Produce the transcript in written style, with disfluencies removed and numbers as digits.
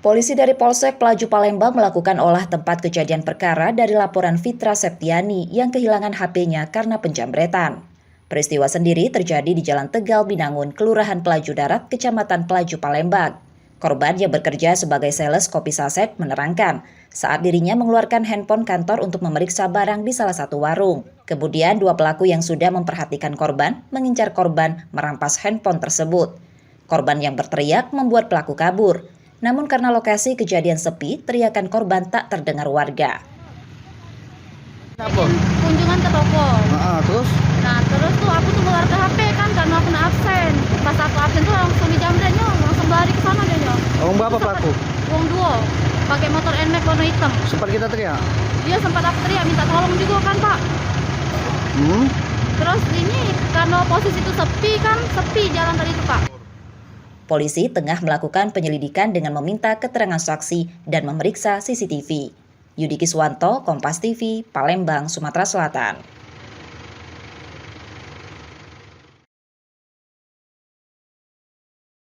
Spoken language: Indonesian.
Polisi dari Polsek Pelaju Palembang melakukan olah tempat kejadian perkara dari laporan Fitra Septiani yang kehilangan HP-nya karena penjamretan. Peristiwa sendiri terjadi di Jalan Tegal Binangun, Kelurahan Pelaju Darat, Kecamatan Pelaju Palembang. Korban yang bekerja sebagai sales kopi saset menerangkan saat dirinya mengeluarkan handphone kantor untuk memeriksa barang di salah satu warung. Kemudian dua pelaku yang sudah memperhatikan korban mengincar korban merampas handphone tersebut. Korban yang berteriak membuat pelaku kabur. Namun karena lokasi kejadian sepi, teriakan korban tak terdengar warga. Kunjungan ke toko. Terus? Terus tuh aku tuh keluar ke HP kan karena aku absen. Pas aku absen tuh langsung dijamretnya, langsung lari ke sana dia. Orang berapa pelaku? Wong duo, pakai motor NMAX warna hitam. Sempat kita teriak? Dia sempat aku teriak minta tolong juga kan Pak. Terus ini karena posisi itu sepi jalan tadi itu Pak. Polisi tengah melakukan penyelidikan dengan meminta keterangan saksi dan memeriksa CCTV. Yudi Kiswanto, Kompas TV, Palembang, Sumatera Selatan.